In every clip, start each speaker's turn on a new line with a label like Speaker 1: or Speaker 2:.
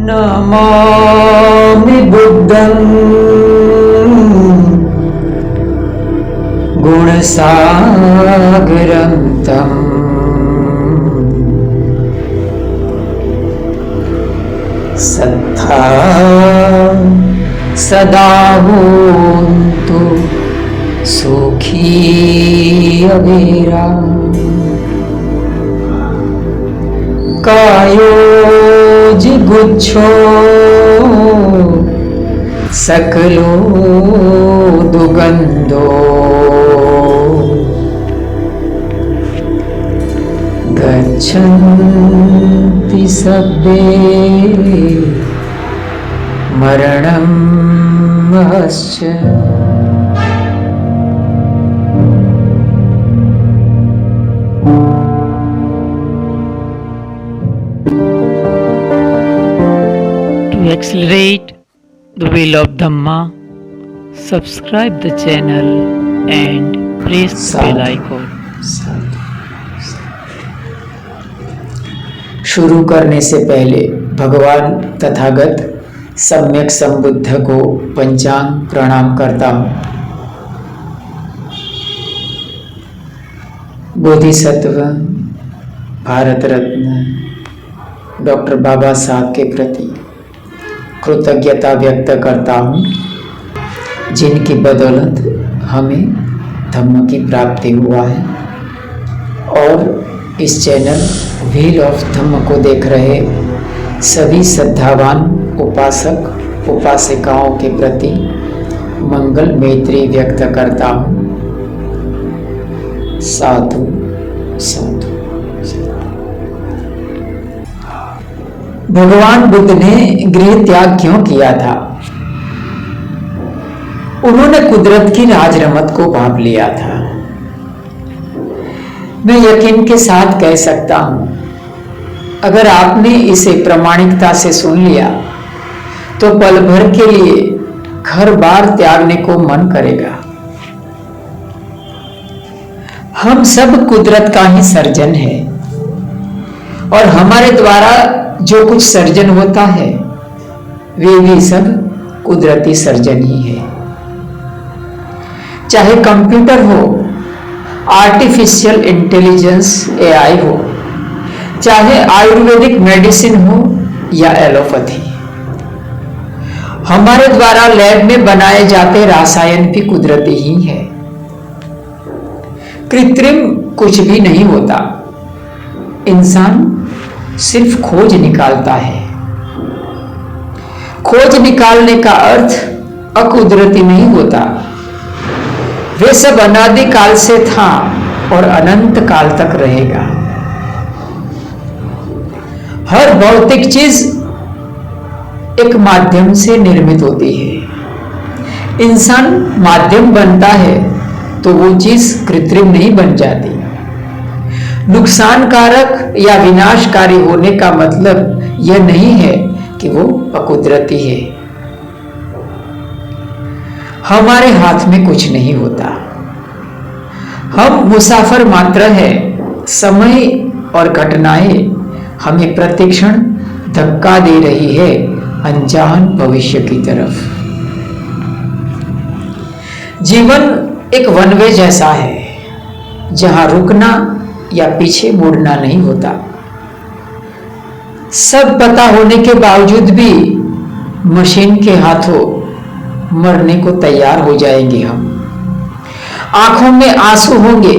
Speaker 1: नमामि बुद्धं गुणसागरं तं सत्ता सदा होन्तु सुखी अवेरा कायोजिगुच्छो सकलो दुगंधो गच्छन्ति सब्बे मरणं महश्च
Speaker 2: accelerate the wheel of Dhamma, subscribe the channel and press the bell icon.
Speaker 1: शुरू करने से पहले भगवान तथागत सम्यक संबुद्ध को पंचांग प्रणाम करता हूँ। बोधिसत्व भारत रत्न डॉक्टर बाबा साहब के प्रति कृतज्ञता व्यक्त करता हूँ, जिनकी बदौलत हमें धम्म की प्राप्ति हुआ है। और इस चैनल व्हील ऑफ धम्म को देख रहे सभी श्रद्धावान उपासक उपासिकाओं के प्रति मंगल मैत्री व्यक्त करता हूँ। साधु साधु। भगवान बुद्ध ने गृह त्याग क्यों किया था? उन्होंने कुदरत की राजरमत को भांप लिया था। मैं यकीन के साथ कह सकता हूं, अगर आपने इसे प्रामाणिकता से सुन लिया तो पल भर के लिए घर बार त्यागने को मन करेगा। हम सब कुदरत का ही सर्जन है और हमारे द्वारा जो कुछ सर्जन होता है वे भी सब कुदरती सर्जन ही है। चाहे कंप्यूटर हो, आर्टिफिशियल इंटेलिजेंस एआई हो, चाहे आयुर्वेदिक मेडिसिन हो या एलोपैथी, हमारे द्वारा लैब में बनाए जाते रसायन भी कुदरती ही है। कृत्रिम कुछ भी नहीं होता। इंसान सिर्फ खोज निकालता है। खोज निकालने का अर्थ अकुदरती नहीं होता। वे सब अनादि काल से था और अनंत काल तक रहेगा। हर भौतिक चीज एक माध्यम से निर्मित होती है। इंसान माध्यम बनता है तो वो चीज कृत्रिम नहीं बन जाती। नुकसानकारक या विनाशकारी होने का मतलब यह नहीं है कि वो अकुदरती है। हमारे हाथ में कुछ नहीं होता। हम मुसाफिर मात्र है। समय और घटनाएं हमें प्रतिक्षण धक्का दे रही है अनजान भविष्य की तरफ। जीवन एक वन वे जैसा है, जहां रुकना या पीछे मुड़ना नहीं होता। सब पता होने के बावजूद भी मशीन के हाथों मरने को तैयार हो जाएंगे हम। आंखों में आंसू होंगे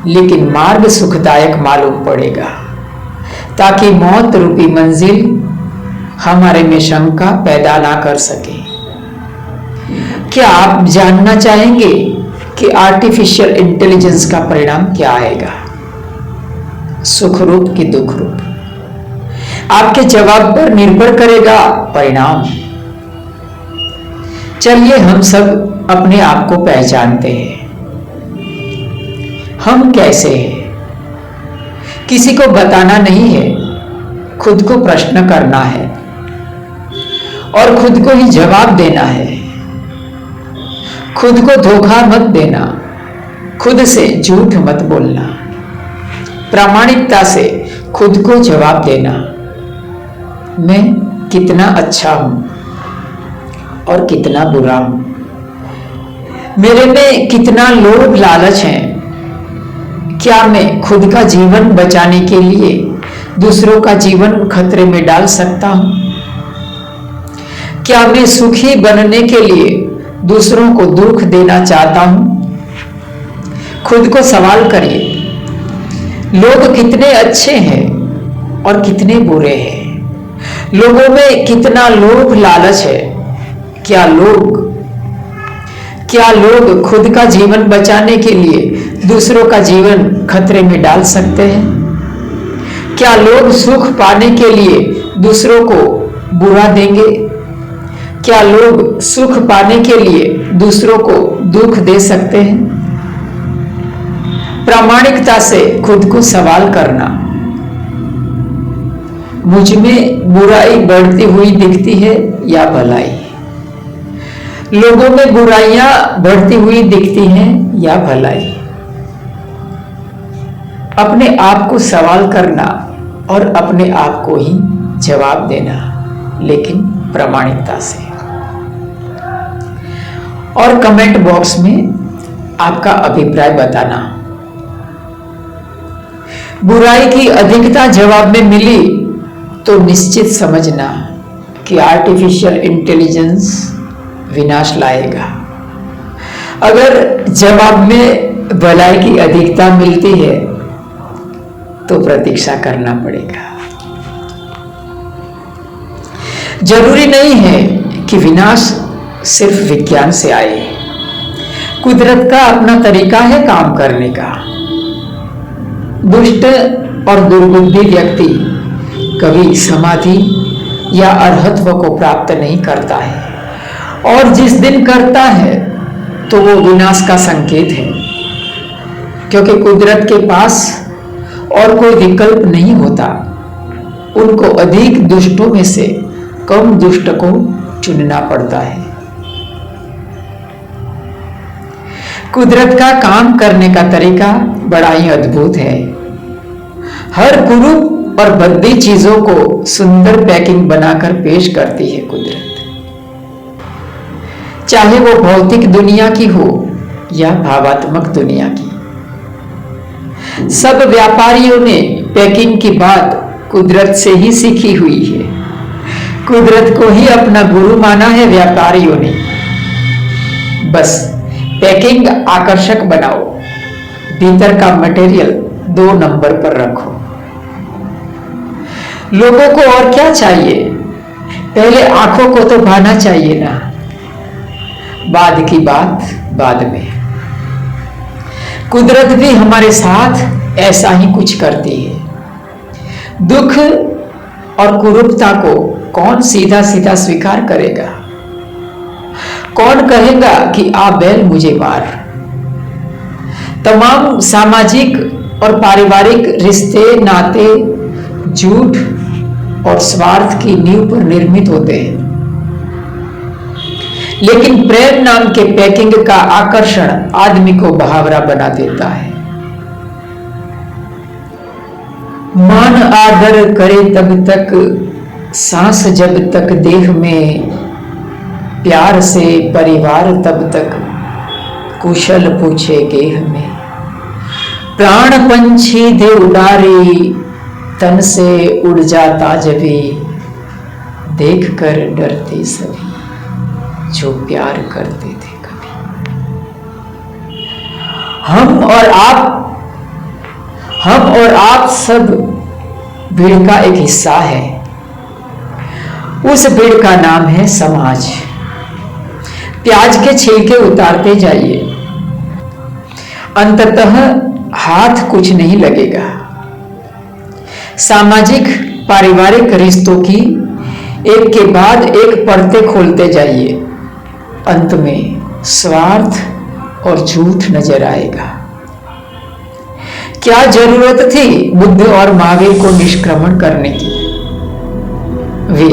Speaker 1: लेकिन मार्ग सुखदायक मालूम पड़ेगा, ताकि मौत रूपी मंजिल हमारे में शंका पैदा ना कर सके। क्या आप जानना चाहेंगे कि आर्टिफिशियल इंटेलिजेंस का परिणाम क्या आएगा? सुख रूप की दुख रूप? आपके जवाब पर निर्भर करेगा परिणाम। चलिए हम सब अपने आप को पहचानते हैं। हम कैसे हैं? किसी को बताना नहीं है, खुद को प्रश्न करना है और खुद को ही जवाब देना है। खुद को धोखा मत देना, खुद से झूठ मत बोलना, प्रामाणिकता से खुद को जवाब देना। मैं कितना अच्छा हूं और कितना बुरा हूं, मेरे में कितना लोभ लालच है। क्या मैं खुद का जीवन बचाने के लिए दूसरों का जीवन खतरे में डाल सकता हूं? क्या मैं सुखी बनने के लिए दूसरों को दुख देना चाहता हूं? खुद को सवाल करिए, लोग कितने अच्छे हैं और कितने बुरे हैं। लोगों में कितना लोभ लालच है। क्या लोग खुद का जीवन बचाने के लिए दूसरों का जीवन खतरे में डाल सकते हैं? क्या लोग सुख पाने के लिए दूसरों को बुरा देंगे? क्या लोग सुख पाने के लिए दूसरों को दुख दे सकते हैं? प्रामाणिकता से खुद को सवाल करना, मुझ में बुराई बढ़ती हुई दिखती है या भलाई? लोगों में बुराइयां बढ़ती हुई दिखती हैं या भलाई? अपने आप को सवाल करना और अपने आप को ही जवाब देना, लेकिन प्रामाणिकता से। और कमेंट बॉक्स में आपका अभिप्राय बताना। बुराई की अधिकता जवाब में मिली तो निश्चित समझना कि आर्टिफिशियल इंटेलिजेंस विनाश लाएगा। अगर जवाब में भलाई की अधिकता मिलती है तो प्रतीक्षा करना पड़ेगा। जरूरी नहीं है कि विनाश सिर्फ विज्ञान से आए। कुदरत का अपना तरीका है काम करने का। दुष्ट और दुर्बुद्धि व्यक्ति कभी समाधि या अरहत्व को प्राप्त नहीं करता है, और जिस दिन करता है तो वो विनाश का संकेत है, क्योंकि कुदरत के पास और कोई विकल्प नहीं होता। उनको अधिक दुष्टों में से कम दुष्ट को चुनना पड़ता है। कुदरत का काम करने का तरीका बड़ा ही अद्भुत है। हर कुरूप और भद्दी चीजों को सुंदर पैकिंग बनाकर पेश करती है कुदरत, चाहे वो भौतिक दुनिया की हो या भावात्मक दुनिया की। सब व्यापारियों ने पैकिंग की बात कुदरत से ही सीखी हुई है। कुदरत को ही अपना गुरु माना है व्यापारियों ने। बस पैकिंग आकर्षक बनाओ, भीतर का मटेरियल 2 नंबर पर रखो। लोगों को और क्या चाहिए? पहले आंखों को तो भाना चाहिए ना। बाद की बात बाद में। कुदरत भी हमारे साथ ऐसा ही कुछ करती है। दुख और कुरूपता को कौन सीधा सीधा स्वीकार करेगा? कौन कहेगा कि आ बैल मुझे मार? तमाम सामाजिक और पारिवारिक रिश्ते नाते झूठ और स्वार्थ की नींव पर निर्मित होते हैं, लेकिन प्रेम नाम के पैकिंग का आकर्षण आदमी को बहावरा बना देता है। मान आदर करे तब तक, सांस जब तक देह में, प्यार से परिवार तब तक, कुशल पूछे गेह में। प्राण पंछी दे उड़ारी, तन से उड़ जाता जभी, देख कर डरते सभी जो प्यार करते थे कभी। हम और आप सब भीड़ का एक हिस्सा है। उस भीड़ का नाम है समाज। प्याज के छिलके उतारते जाइए, अंततः हाथ कुछ नहीं लगेगा। सामाजिक पारिवारिक रिश्तों की एक के बाद एक परतें खोलते जाइए, अंत में स्वार्थ और झूठ नजर आएगा। क्या जरूरत थी बुद्ध और महावीर को निष्क्रमण करने की? वे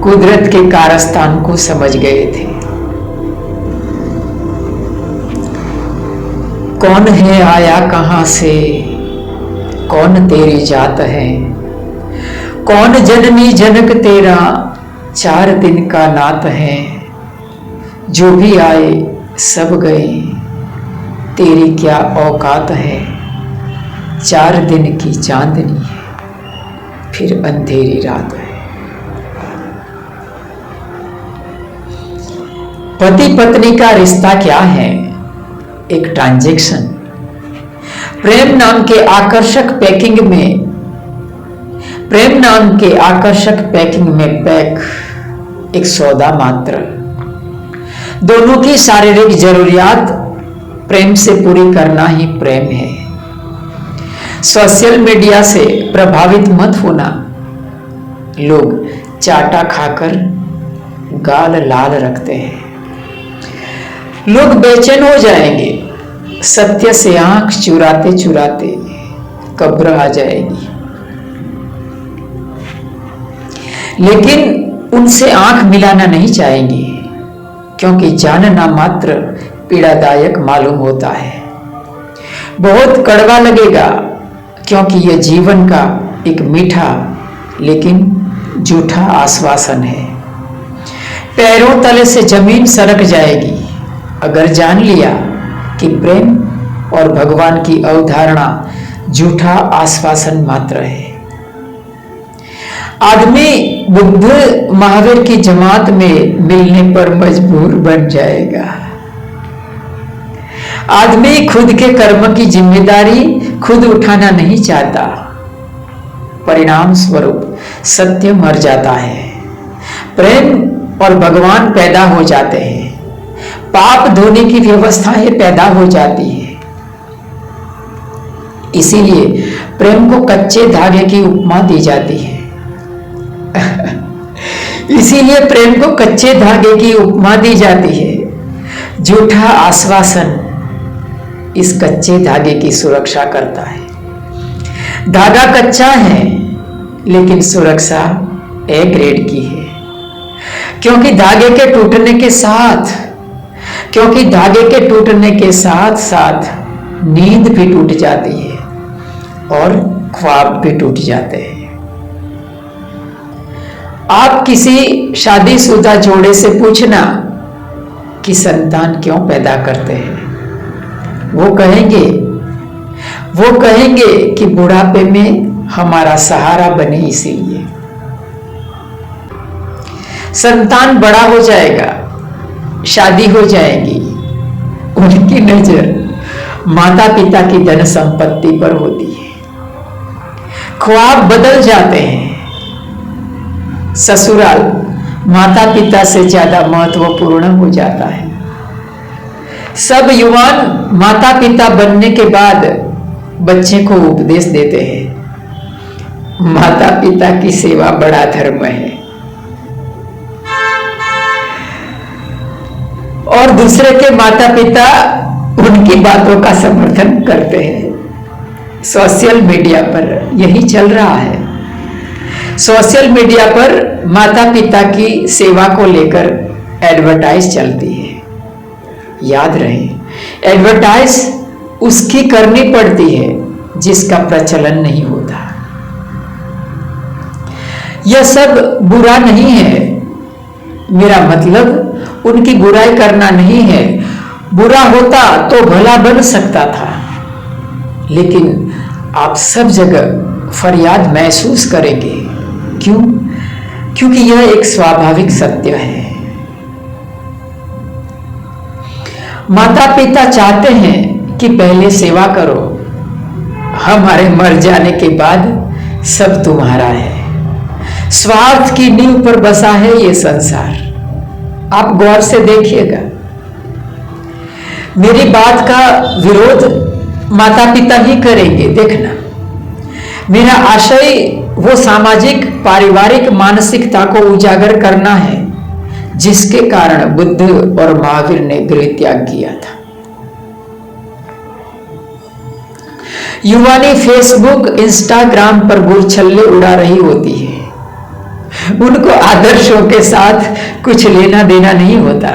Speaker 1: कुदरत के कारस्तान को समझ गए थे। कौन है आया कहां से, कौन तेरी जात है, कौन जननी जनक तेरा, 4 दिन का नात है, जो भी आए सब गए, तेरी क्या औकात है। 4 दिन की चांदनी है, फिर अंधेरी रात है। पति पत्नी का रिश्ता क्या है? एक ट्रांजैक्शन। प्रेम नाम के आकर्षक पैकिंग में पैक एक सौदा मात्र। दोनों की शारीरिक जरूरियात प्रेम से पूरी करना ही प्रेम है। सोशल मीडिया से प्रभावित मत होना। लोग चाटा खाकर गाल लाल रखते हैं। लोग बेचैन हो जाएंगे। सत्य से आंख चुराते चुराते कब्र आ जाएगी। लेकिन उनसे आंख मिलाना नहीं चाहेंगे, क्योंकि जानना मात्र पीड़ादायक मालूम होता है। बहुत कड़वा लगेगा, क्योंकि यह जीवन का एक मीठा लेकिन झूठा आश्वासन है। पैरों तले से जमीन सरक जाएगी अगर जान लिया कि प्रेम और भगवान की अवधारणा झूठा आश्वासन मात्र है। आदमी बुद्ध महावीर की जमात में मिलने पर मजबूर बन जाएगा। आदमी खुद के कर्म की जिम्मेदारी खुद उठाना नहीं चाहता। परिणाम स्वरूप सत्य मर जाता है। प्रेम और भगवान पैदा हो जाते हैं। पाप धोने की व्यवस्थाएं पैदा हो जाती है। इसीलिए प्रेम को कच्चे धागे की उपमा दी जाती है। इसीलिए प्रेम को कच्चे धागे की उपमा दी जाती है। झूठा आश्वासन इस कच्चे धागे की सुरक्षा करता है। धागा कच्चा है, लेकिन सुरक्षा ए ग्रेड की है, क्योंकि धागे के टूटने के साथ साथ नींद भी टूट जाती है और ख्वाब भी टूट जाते हैं। आप किसी शादीशुदा जोड़े से पूछना कि संतान क्यों पैदा करते हैं। वो कहेंगे कि बुढ़ापे में हमारा सहारा बने, इसीलिए। संतान बड़ा हो जाएगा, शादी हो जाएगी, उनकी नजर माता पिता की धन संपत्ति पर होती है। ख्वाब बदल जाते हैं। ससुराल माता पिता से ज्यादा महत्वपूर्ण हो जाता है। सब युवान माता पिता बनने के बाद बच्चे को उपदेश देते हैं, माता पिता की सेवा बड़ा धर्म है। और दूसरे के माता पिता उनकी बातों का समर्थन करते हैं। सोशल मीडिया पर यही चल रहा है। सोशल मीडिया पर माता पिता की सेवा को लेकर एडवर्टाइज चलती है। याद रहे, एडवर्टाइज उसकी करनी पड़ती है जिसका प्रचलन नहीं होता। यह सब बुरा नहीं है। मेरा मतलब उनकी बुराई करना नहीं है। बुरा होता तो भला बन सकता था, लेकिन आप सब जगह फरियाद महसूस करेंगे। क्यों? क्योंकि यह एक स्वाभाविक सत्य है। माता पिता चाहते हैं कि पहले सेवा करो, हमारे मर जाने के बाद सब तुम्हारा है। स्वार्थ की नींव पर बसा है ये संसार। आप गौर से देखिएगा। मेरी बात का विरोध माता पिता ही करेंगे, देखना। मेरा आशय वो सामाजिक पारिवारिक मानसिकता को उजागर करना है जिसके कारण बुद्ध और महावीर ने गृह त्याग किया था। युवानी फेसबुक इंस्टाग्राम पर गुलछल्ले उड़ा रही होती है। उनको आदर्शों के साथ कुछ लेना देना नहीं होता।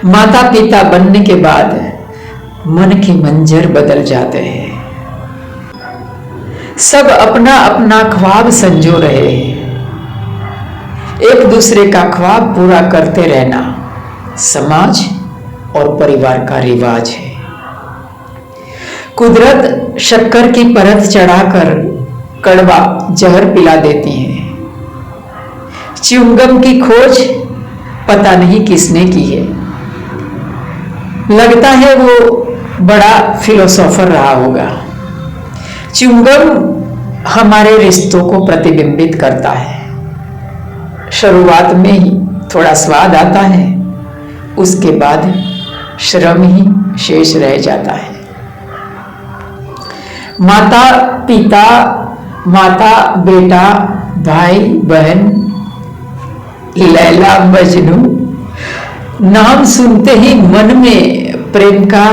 Speaker 1: माता पिता बनने के बाद मन के मंजर बदल जाते हैं। सब अपना अपना ख्वाब संजो रहे हैं। एक दूसरे का ख्वाब पूरा करते रहना समाज और परिवार का रिवाज है। कुदरत शक्कर की परत चढ़ाकर कड़वा जहर पिला देती है। च्युइंगम की खोज पता नहीं किसने की है। लगता है वो बड़ा फिलोसोफर रहा होगा। च्युइंगम हमारे रिश्तों को प्रतिबिंबित करता है। शुरुआत में ही थोड़ा स्वाद आता है, उसके बाद श्रम ही शेष रह जाता है। माता पिता, माता बेटा, भाई बहन, लैला मजनू, नाम सुनते ही मन में प्रेम का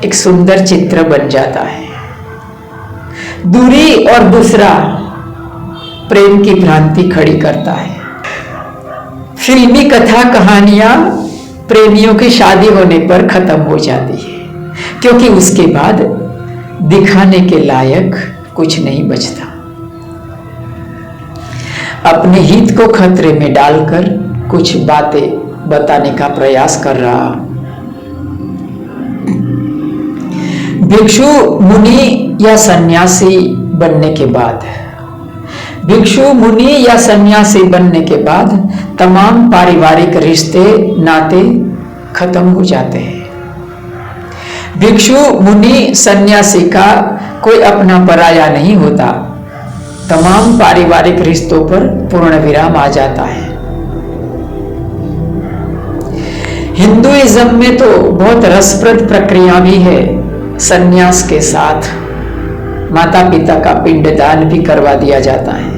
Speaker 1: एक सुंदर चित्र बन जाता है। दूरी और दूसरा प्रेम की भ्रांति खड़ी करता है। फिल्मी कथा कहानियां प्रेमियों की शादी होने पर खत्म हो जाती है, क्योंकि उसके बाद दिखाने के लायक कुछ नहीं बचता। अपने हित को खतरे में डालकर कुछ बातें बताने का प्रयास कर रहा। भिक्षु मुनि या सन्यासी बनने के बाद, भिक्षु मुनि या सन्यासी बनने के बाद तमाम पारिवारिक रिश्ते नाते खत्म हो जाते हैं। भिक्षु मुनि सन्यासी का कोई अपना पराया नहीं होता। तमाम पारिवारिक रिश्तों पर पूर्ण विराम आ जाता है। हिंदुइज्म में तो बहुत रसप्रद प्रक्रिया भी है। सन्यास के साथ माता पिता का पिंडदान भी करवा दिया जाता है,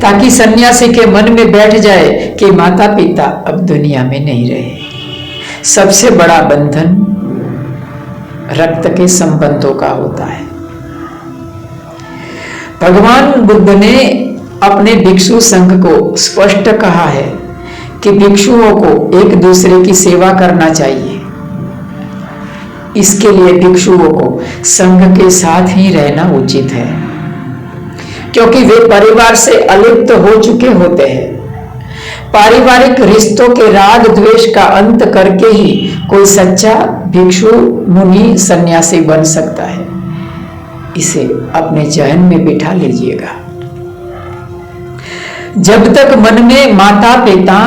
Speaker 1: ताकि सन्यासी के मन में बैठ जाए कि माता पिता अब दुनिया में नहीं रहे। सबसे बड़ा बंधन रक्त के संबंधों का होता है। भगवान बुद्ध ने अपने भिक्षु संघ को स्पष्ट कहा है कि भिक्षुओं को एक दूसरे की सेवा करना चाहिए। इसके लिए भिक्षुओं को संघ के साथ ही रहना उचित है, क्योंकि वे परिवार से अलिप्त हो चुके होते हैं। पारिवारिक रिश्तों के राग द्वेष का अंत करके ही कोई सच्चा भिक्षु मुनि सन्यासी बन सकता है। इसे अपने जहन में बिठा लीजिएगा। जब तक मन में माता पिता,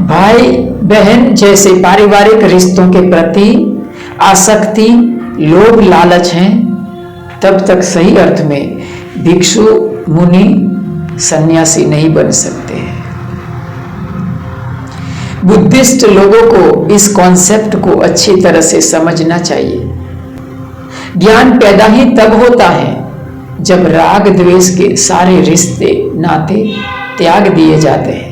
Speaker 1: भाई बहन जैसे पारिवारिक रिश्तों के प्रति आसक्ति, लोभ, लालच हैं, तब तक सही अर्थ में भिक्षु मुनि सन्यासी नहीं बन सकते हैं। बुद्धिस्ट लोगों को इस कॉन्सेप्ट को अच्छी तरह से समझना चाहिए। ज्ञान पैदा ही तब होता है जब राग द्वेष के सारे रिश्ते नाते त्याग दिए जाते हैं।